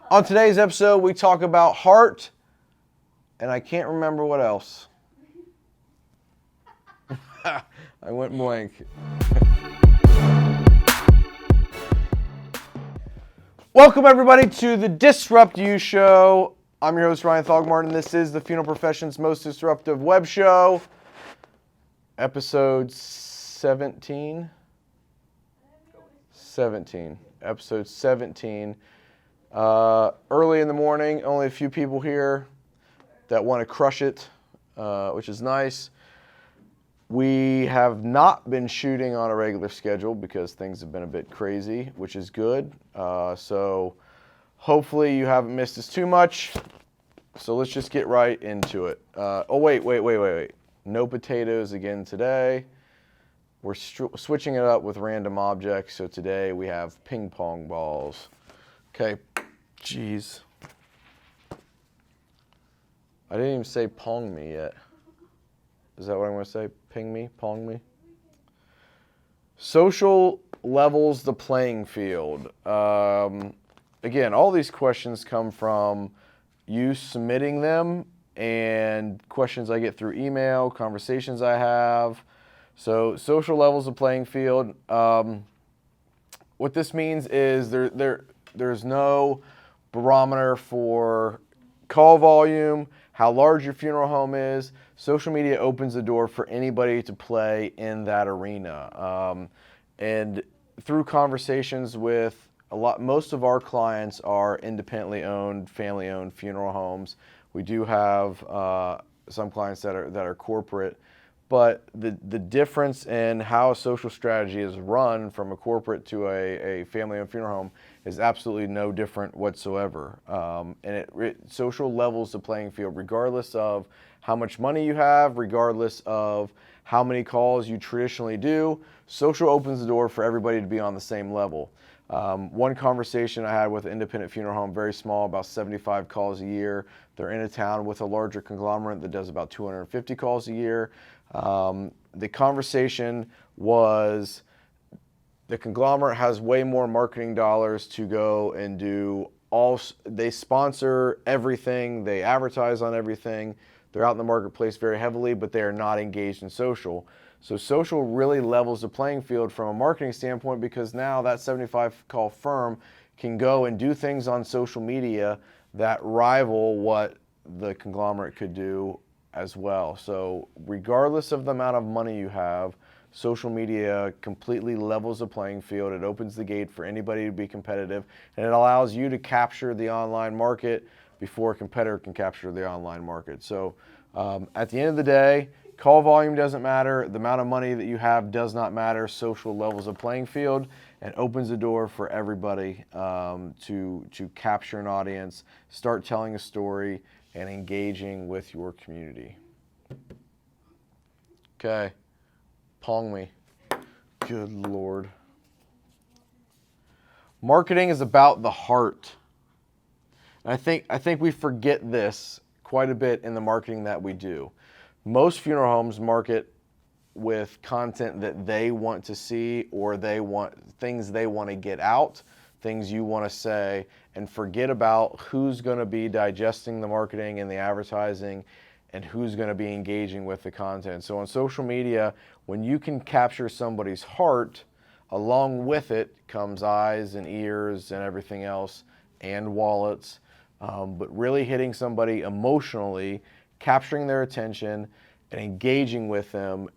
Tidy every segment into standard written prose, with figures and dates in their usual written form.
On today's episode, we talk about heart, and I can't remember what else. I went blank. Welcome, everybody, to the DISRUPTu show. I'm your host, Ryan Thogmartin. This is the funeral profession's most disruptive web show. Episode 17. Episode 17. Early in the morning, only a few people here that want to crush it, which is nice. We have not been shooting on a regular schedule because things have been a bit crazy, which is good. So hopefully you haven't missed us too much. So let's just get right into it. Wait. No potatoes again today. We're switching it up with random objects. So today we have ping pong balls. Okay, jeez. I didn't even say pong me yet. Is that what I'm going to say? Ping me? Pong me? Social levels the playing field. Again, all these questions come from you submitting them and questions I get through email, conversations I have. So social levels the playing field. What this means is there's no barometer for call volume, how large your funeral home is. Social media opens the door for anybody to play in that arena. And through conversations with most of our clients are independently owned, family-owned funeral homes. We do have some clients that are corporate, but the difference in how a social strategy is run from a corporate to a family-owned funeral home is absolutely no different whatsoever. And social levels the playing field regardless of how much money you have, regardless of how many calls you traditionally do. Social opens the door for everybody to be on the same level. One conversation I had with an independent funeral home, very small, about 75 calls a year. They're in a town with a larger conglomerate that does about 250 calls a year. The conversation was the conglomerate has way more marketing dollars to go and do they sponsor everything, they advertise on everything, they're out in the marketplace very heavily, but they are not engaged in social. So social really levels the playing field from a marketing standpoint because now that 75 call firm can go and do things on social media that rival what the conglomerate could do as well. So regardless of the amount of money you have, social media completely levels the playing field. It opens the gate for anybody to be competitive, and it allows you to capture the online market before a competitor can capture the online market. So at the end of the day, call volume doesn't matter. The amount of money that you have does not matter. Social levels the playing field and opens the door for everybody to capture an audience, start telling a story, and engaging with your community. Okay, pong me. Good Lord. Marketing is about the heart. And I think we forget this quite a bit in the marketing that we do. Most funeral homes market with content that they want to see or things they want to get out, things you want to say, and forget about who's going to be digesting the marketing and the advertising and who's going to be engaging with the content. So on social media, when you can capture somebody's heart, along with it comes eyes and ears and everything else and wallets, but really hitting somebody emotionally, capturing their attention and engaging with them,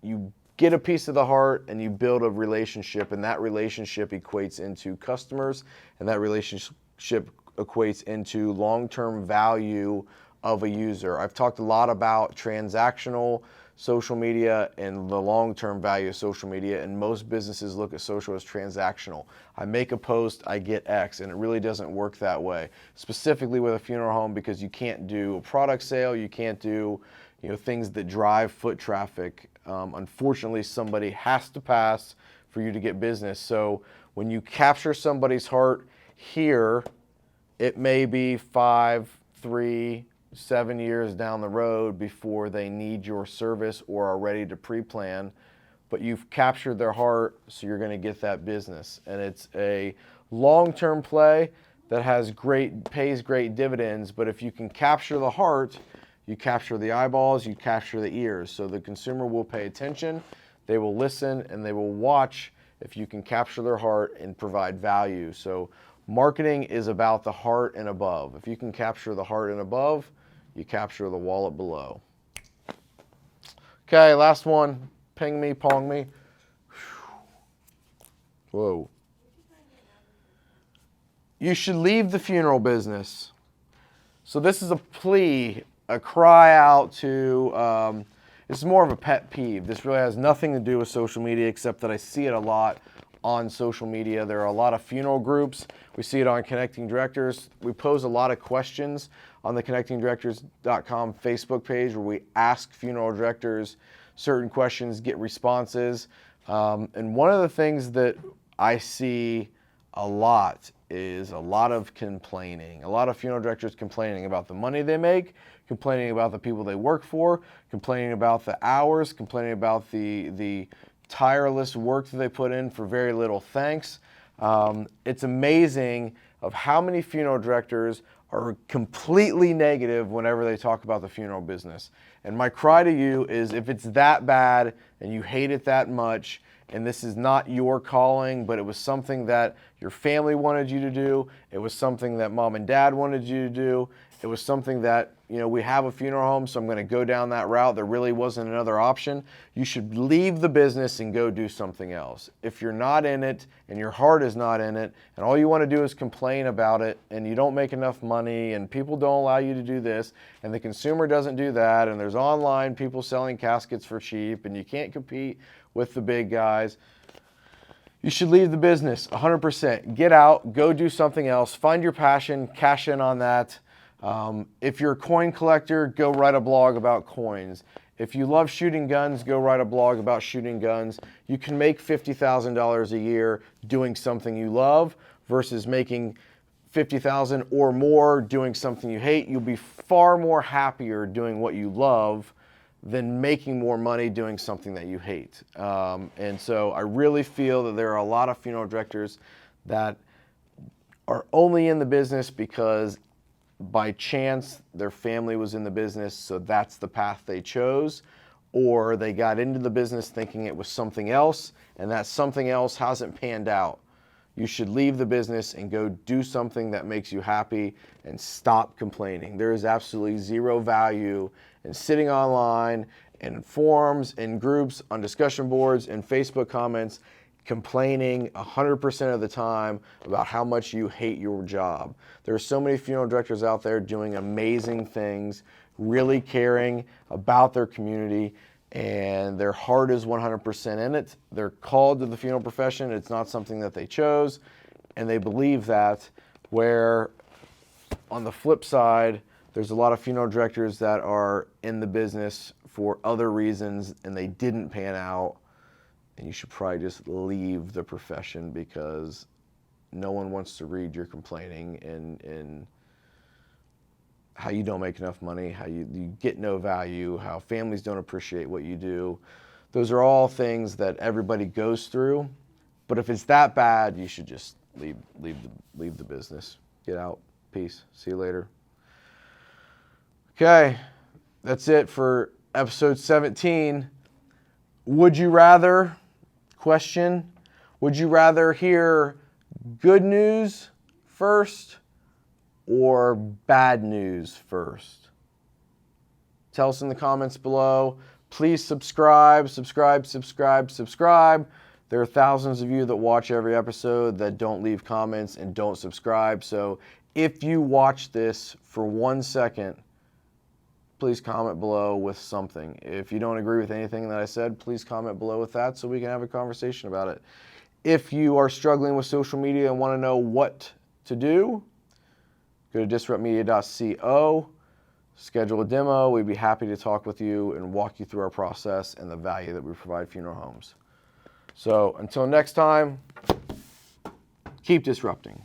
you get a piece of the heart and you build a relationship, and that relationship equates into customers, and that relationship equates into long-term value of a user. I've talked a lot about transactional social media and the long-term value of social media, and most businesses look at social as transactional. I make a post, I get X, and it really doesn't work that way. Specifically with a funeral home, because you can't do a product sale, you can't do things that drive foot traffic. Unfortunately, somebody has to pass for you to get business. So when you capture somebody's heart here, it may be 5, 3, 7 years down the road before they need your service or are ready to pre-plan, but you've captured their heart, so you're going to get that business. And it's a long-term play that pays great dividends. But if you can capture the heart, you capture the eyeballs, you capture the ears. So the consumer will pay attention, they will listen, and they will watch if you can capture their heart and provide value. So marketing is about the heart and above. If you can capture the heart and above, you capture the wallet below. Okay, last one. Ping me, pong me. Whoa. You should leave the funeral business. So this is a plea, a cry out to, it's more of a pet peeve. This really has nothing to do with social media, except that I see it a lot on social media. There are a lot of funeral groups. We see it on Connecting Directors. We pose a lot of questions on the connectingdirectors.com Facebook page, where we ask funeral directors certain questions, get responses. And one of the things that I see a lot is a lot of complaining. A lot of funeral directors complaining about the money they make, complaining about the people they work for, complaining about the hours, complaining about the tireless work that they put in for very little thanks. It's amazing of how many funeral directors are completely negative whenever they talk about the funeral business. And my cry to you is, if it's that bad and you hate it that much, and this is not your calling, but it was something that your family wanted you to do, it was something that mom and dad wanted you to do, it was something that, you know, we have a funeral home, so I'm going to go down that route. There really wasn't another option. You should leave the business and go do something else. If you're not in it and your heart is not in it, and all you want to do is complain about it, and you don't make enough money, and people don't allow you to do this, and the consumer doesn't do that, and there's online people selling caskets for cheap, and you can't compete with the big guys, you should leave the business 100%. Get out, go do something else, find your passion, cash in on that. If you're a coin collector, go write a blog about coins. If you love shooting guns, go write a blog about shooting guns. You can make $50,000 a year doing something you love versus making $50,000 or more doing something you hate. You'll be far more happier doing what you love than making more money doing something that you hate. And so I really feel that there are a lot of funeral directors that are only in the business because by chance their family was in the business, so that's the path they chose, or they got into the business thinking it was something else, and that something else hasn't panned out. You should leave the business and go do something that makes you happy and stop complaining. There is absolutely zero value in sitting online, in forums, in groups, on discussion boards, in Facebook comments, complaining 100% of the time about how much you hate your job. There are so many funeral directors out there doing amazing things, really caring about their community, and their heart is 100% in it. They're called to the funeral profession. It's not something that they chose, and they believe that. Where on the flip side, there's a lot of funeral directors that are in the business for other reasons and they didn't pan out. And you should probably just leave the profession, because no one wants to read your complaining and how you don't make enough money, how you get no value, how families don't appreciate what you do. Those are all things that everybody goes through. But if it's that bad, you should just leave the business. Get out. Peace. See you later. Okay, that's it for episode 17. Would you rather? Question. Would you rather hear good news first or bad news first? Tell us in the comments below. Please subscribe. There are thousands of you that watch every episode that don't leave comments and don't subscribe. So if you watch this for 1 second, please comment below with something. If you don't agree with anything that I said, please comment below with that so we can have a conversation about it. If you are struggling with social media and want to know what to do, go to DISRUPtmedia.co, schedule a demo. We'd be happy to talk with you and walk you through our process and the value that we provide funeral homes. So until next time, keep disrupting.